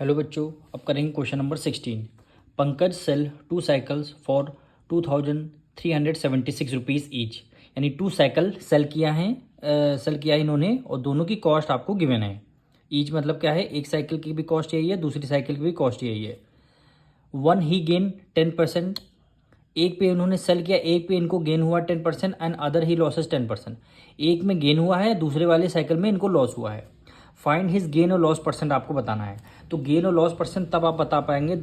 Hello बच्चों, अब करेंगे question number 16। Pankaj sell 2 cycles for 2376 rupees each. यानी 2 साइकिल सेल किया है इन्होंने और दोनों की कॉस्ट आपको गिवन है। ईच मतलब क्या है, एक साइकिल की भी कॉस्ट यही है, दूसरी साइकिल की भी कॉस्ट यही है। वन ही गेन 10%। एक पे उन्होंने सेल किया, एक पे इनको गेन हुआ 10% एंड अदर ही लॉसेस 10%। एक में गेन हुआ है, दूसरे वाले साइकिल में इनको लॉस हुआ है। फाइंड हिज गेन और लॉस परसेंट आपको बताना है। तो गेन और लॉस परसेंट तब आप बता पाएंगे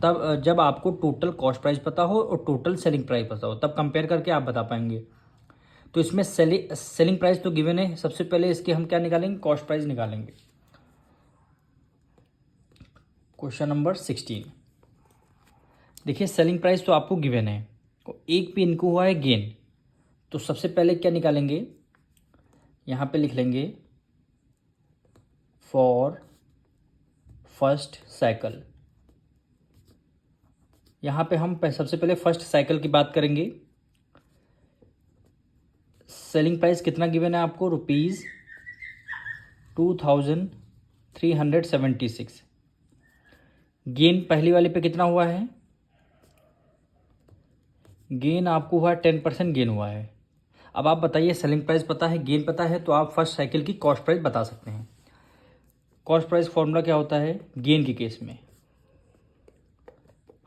तब जब आपको टोटल कॉस्ट प्राइस पता हो और टोटल सेलिंग प्राइस पता हो, तब कंपेयर करके आप बता पाएंगे। तो इसमें सेलिंग प्राइस तो गिवन है। सबसे पहले इसके हम क्या निकालेंगे, कॉस्ट प्राइस निकालेंगे। Question number 16। देखिए, सेलिंग प्राइस तो आपको गिवन है, एक पे इनको हुआ है गेन। तो सबसे पहले क्या निकालेंगे, यहाँ पे लिख लेंगे फॉर फर्स्ट साइकिल। यहाँ पे हम सबसे पहले फर्स्ट साइकिल की बात करेंगे। सेलिंग प्राइस कितना गिवन है आपको, ₹2376। गेन पहली वाले पे कितना हुआ है, गेन आपको हुआ 10% गेन हुआ है। अब आप बताइए, सेलिंग प्राइस पता है, गेन पता है, तो आप फर्स्ट साइकिल की कॉस्ट प्राइस बता सकते हैं। कॉस्ट प्राइस फॉर्मूला क्या होता है गेन के केस में,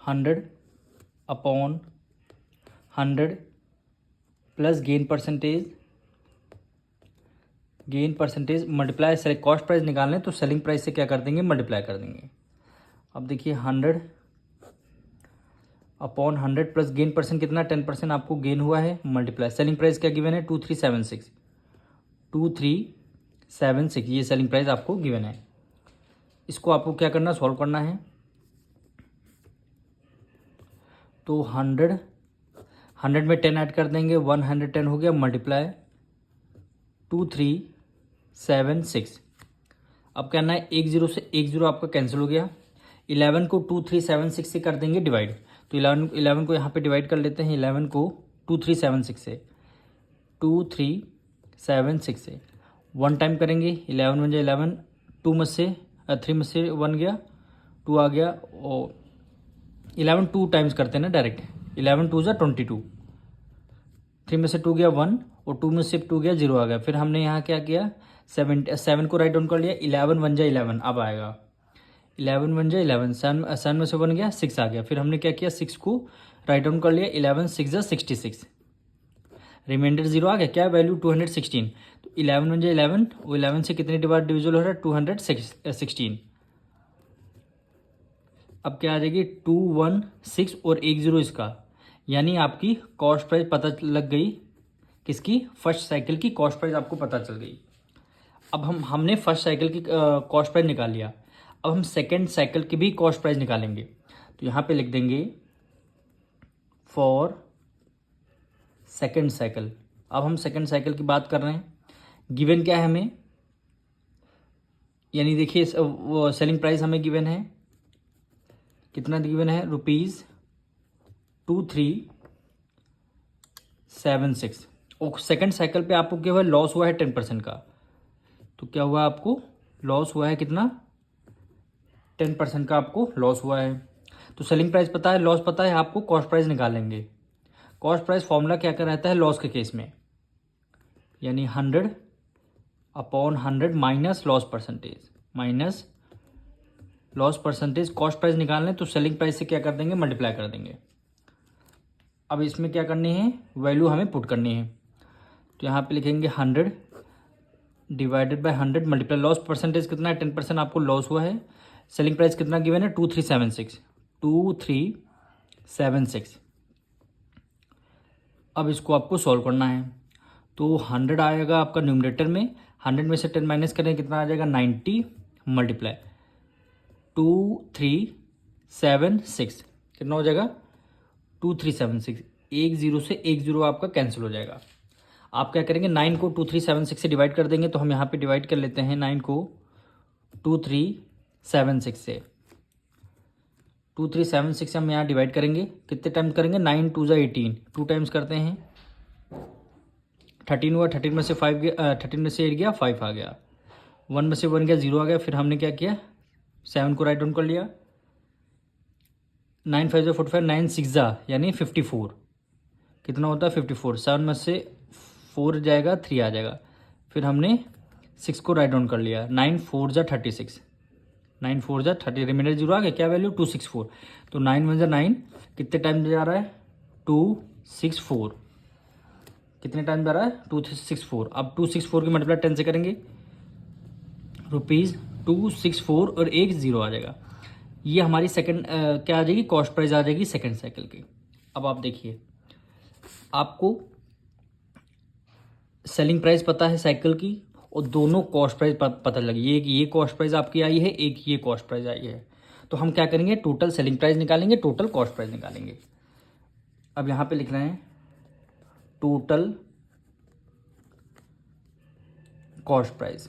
100/100 plus gain percentage multiply cost price निकालने तो सेलिंग प्राइस से क्या कर देंगे, मल्टीप्लाई कर देंगे। अब देखिए 100/100 प्लस गेन परसेंट कितना, 10% आपको गेन हुआ है, मल्टीप्लाई सेलिंग प्राइस क्या गिवन है, 2376 ये सेलिंग प्राइस आपको गिवन है। इसको आपको क्या करना, सॉल्व करना है। तो 100 में 10 ऐड कर देंगे, 110 हो गया, मल्टीप्लाई 2376। अब करना है, एक जीरो से एक जीरो आपका कैंसिल हो गया। 11 को 2376 से कर देंगे डिवाइड। तो 11 को यहाँ पे डिवाइड कर लेते हैं। 11 को 2376 से 1 टाइम करेंगे, 11 बन जाए 11, 2 में से 3 में से 1 गया, 2 आ गया, और 11 2 टाइम्स करते हैं ना डायरेक्ट। 11 2 22, 3 में से 2 गया 1 और 2 में से 2 गया 0 आ गया। फिर हमने यहाँ क्या किया, 7 को राइट डाउन कर लिया। 11 1 जा 11 अब आएगा, 11 1 जा 11, 7 में से 1 गया 6 आ गया। फिर हमने क्या किया, 6 को राइट डाउन कर लिया। 11 6 जा 66, रिमाइंडर 0 आ गया, क्या वैल्यू 216। तो 11 1 जा 11, और 11 से कितने बार डिविजल हो रहा है, 216। अब क्या आ जाएगी, 216 और 10 इसका, यानी आपकी कॉस्ट प्राइस पता लग गई। किसकी, फर्स्ट साइकिल की कॉस्ट प्राइस आपको पता चल गई। अब हमने फर्स्ट साइकिल की कॉस्ट प्राइस निकाल लिया। अब हम सेकेंड साइकिल की भी कॉस्ट प्राइस निकालेंगे। तो यहाँ पे लिख देंगे फॉर सेकेंड साइकिल। अब हम सेकेंड साइकिल की बात कर रहे हैं। गिवन क्या है हमें, यानी देखिए वो सेलिंग प्राइस हमें गिवन है, कितना गिवन है, ₹2376। और सेकेंड साइकिल पे आपको क्या हुआ, लॉस हुआ है 10% का। तो क्या हुआ, आपको लॉस हुआ है कितना, 10% का आपको लॉस हुआ है। तो सेलिंग प्राइस पता है, लॉस पता है, आपको कॉस्ट प्राइस निकालेंगे। कॉस्ट प्राइस फॉर्मूला क्या क्या रहता है लॉस के केस में, यानी 100/100 minus loss percentage cost price निकालने तो सेलिंग प्राइस से क्या कर देंगे, मल्टीप्लाई कर देंगे। अब इसमें क्या करनी है, वैल्यू हमें पुट करनी है। तो यहाँ पे लिखेंगे 100 divided by 100 multiply loss percentage कितना है, 10% आपको लॉस हुआ है। सेलिंग प्राइस कितना गिवन है, 2376। अब इसको आपको सॉल्व करना है। तो 100 आएगा आपका न्यूमरेटर में, 100 में से 10 माइनस करें कितना आ जाएगा, 90 मल्टीप्लाई 2376 कितना हो जाएगा, 2376। 10 से 10 आपका कैंसिल हो जाएगा। आप क्या करेंगे, 9 को 2376 से डिवाइड कर देंगे। तो हम यहाँ पे डिवाइड कर लेते हैं 9 को 2376 से। 2376 से हम यहाँ डिवाइड करेंगे, कितने टाइम्स करेंगे, 9 2 जा 18, 2 टाइम्स करते हैं। 13 हुआ, 13 में से 5 गया, 13 में से 8 गया, 5 आ गया। 1 में से 1 गया, 0 आ गया। फिर हमने क्या किया, 7 को राइट डाउन कर लिया, 9 5 45, 9 6 यानी 54, कितना होता है 54, 7 में से 4 जाएगा 3 आ जाएगा, फिर हमने 6 को राइट डाउन कर लिया, 9 4 36, 9 4 30, रिमाइंडर 0 आ गया, क्या वैल्यू 264, तो 9 1 9 कितने टाइम जा रहा है 264, कितने टाइम जा रहा है 264। अब 264 की मल्टीप्लाई 10 से करेंगे, ₹264 और एक जीरो आ जाएगा। ये हमारी सेकंड क्या आ जाएगी, कॉस्ट प्राइस आ जाएगी सेकंड साइकिल की। अब आप देखिए, आपको सेलिंग प्राइस पता है साइकिल की और दोनों कॉस्ट प्राइस पता लगी, ये कॉस्ट प्राइस आपकी आई है, एक ये कॉस्ट प्राइस आई है, तो हम क्या करेंगे, टोटल सेलिंग प्राइस निकालेंगे, टोटल कॉस्ट प्राइस निकालेंगे। अब यहाँ पे लिख रहे हैं total cost price.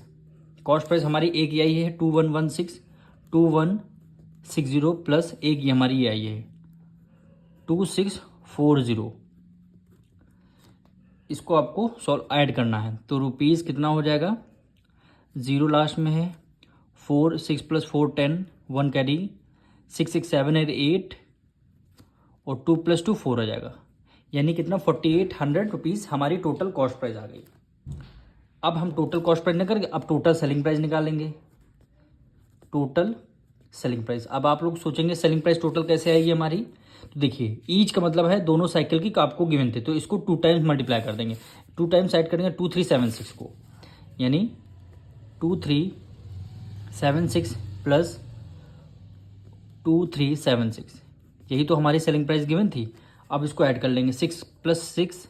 Cost price हमारी एक ये आई है 2160 प्लस एक ये हमारी ये आई है 2640। इसको आपको सॉल्व ऐड करना है, तो रुपीज़ कितना हो जाएगा, 0 लास्ट में है, 4 6 + 4 10, 1 कैरी, 6 6 7 8 और 2 + 2 4 आ जाएगा, यानी कितना 4800 रुपीज़ हमारी टोटल कॉस्ट प्राइस आ गई। अब हम टोटल कॉस्ट प्राइस निकाल के अब टोटल सेलिंग प्राइस निकालेंगे, टोटल सेलिंग प्राइस। अब आप लोग सोचेंगे सेलिंग प्राइस टोटल कैसे आएगी हमारी, तो देखिए ईच का मतलब है दोनों साइकिल की आपको गिवन थे, तो इसको 2 टाइम्स मल्टीप्लाई कर देंगे, 2 टाइम्स ऐड करेंगे 2376 को, यानी 2376 प्लस 2376, यही तो हमारी सेलिंग प्राइस गिवन थी। अब इसको ऐड कर लेंगे, 6 + 6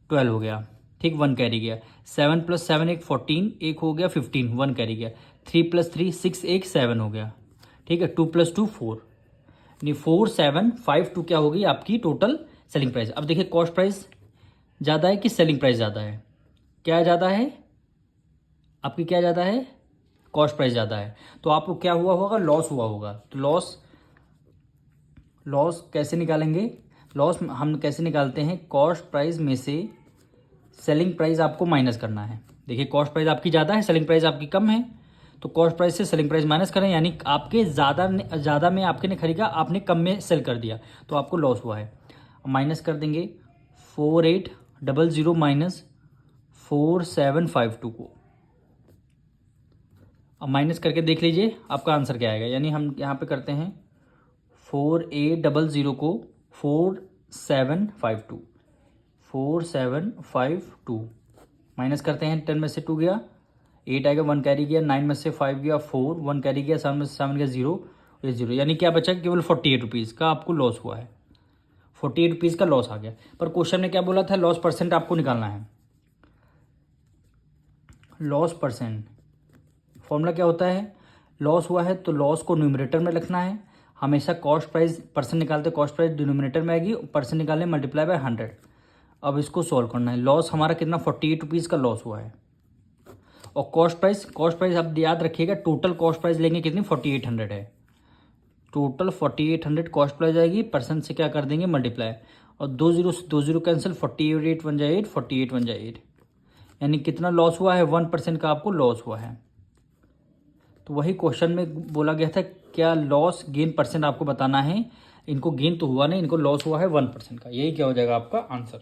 12 हो गया, ठीक, 1 कैरी गया, 7 + 7 एक 14, एक हो गया 15, 1 कैरी गया, 3 + 3 6 एक 7 हो गया, ठीक है, 2 + 2 4, यानी 4752 क्या होगी आपकी टोटल सेलिंग प्राइस। अब देखिए कॉस्ट प्राइस ज़्यादा है कि सेलिंग प्राइस ज़्यादा है, क्या ज़्यादा है आपकी, क्या ज़्यादा है, कॉस्ट प्राइस ज़्यादा है, तो आपको क्या हुआ होगा, लॉस हुआ होगा। तो लॉस कैसे निकालेंगे, लॉस हम कैसे निकालते हैं, कॉस्ट प्राइस में से सेलिंग प्राइस आपको माइनस करना है। देखिए कॉस्ट प्राइस आपकी ज़्यादा है, सेलिंग प्राइस आपकी कम है, तो कॉस्ट प्राइस से सेलिंग प्राइस माइनस करें, यानी आपके ज़्यादा में आपके ने खरीदा, आपने कम में सेल कर दिया, तो आपको लॉस हुआ है। माइनस कर देंगे 4800 माइनस 4752 को, अब माइनस करके देख लीजिए आपका आंसर क्या आएगा, यानी हम यहाँ पे करते हैं 4800 को 4752 माइनस करते हैं, 10 में से 2 गया 8 आएगा, 1 कैरी गया, 9 में से 5 गया 4, 1 कैरी गया, 7 में से 7 गया 0, ये 0, यानी क्या बचा, केवल 48 रुपीज़ का आपको लॉस हुआ है, 48 रुपीज़ का लॉस आ गया। पर क्वेश्चन में क्या बोला था, लॉस परसेंट आपको निकालना है। लॉस परसेंट फॉर्मूला क्या होता है, लॉस हुआ है तो लॉस को न्यूमरेटर में रखना है, हमेशा कॉस्ट प्राइस परसेंट निकालते, कॉस्ट प्राइस डिनोमिनेटर में आएगी, परसेंट निकालने मल्टीप्लाई बाय 100। अब इसको सॉल्व करना है, लॉस हमारा कितना 48 रुपीज़ का लॉस हुआ है, और कॉस्ट प्राइस आप याद रखिएगा, टोटल कॉस्ट प्राइस लेंगे कितनी 4800 है, टोटल 4800 कॉस्ट प्राइस आएगी, परसेंट से क्या कर देंगे मल्टीप्लाई, और 2 0 कैंसिल, 48 1 8, 48 1 8, यानी कितना लॉस हुआ है, 1% का आपको लॉस हुआ है। तो वही क्वेश्चन में बोला गया था, क्या लॉस गेन परसेंट आपको बताना है, इनको गेन तो हुआ नहीं, इनको लॉस हुआ है 1% का, यही क्या हो जाएगा आपका आंसर।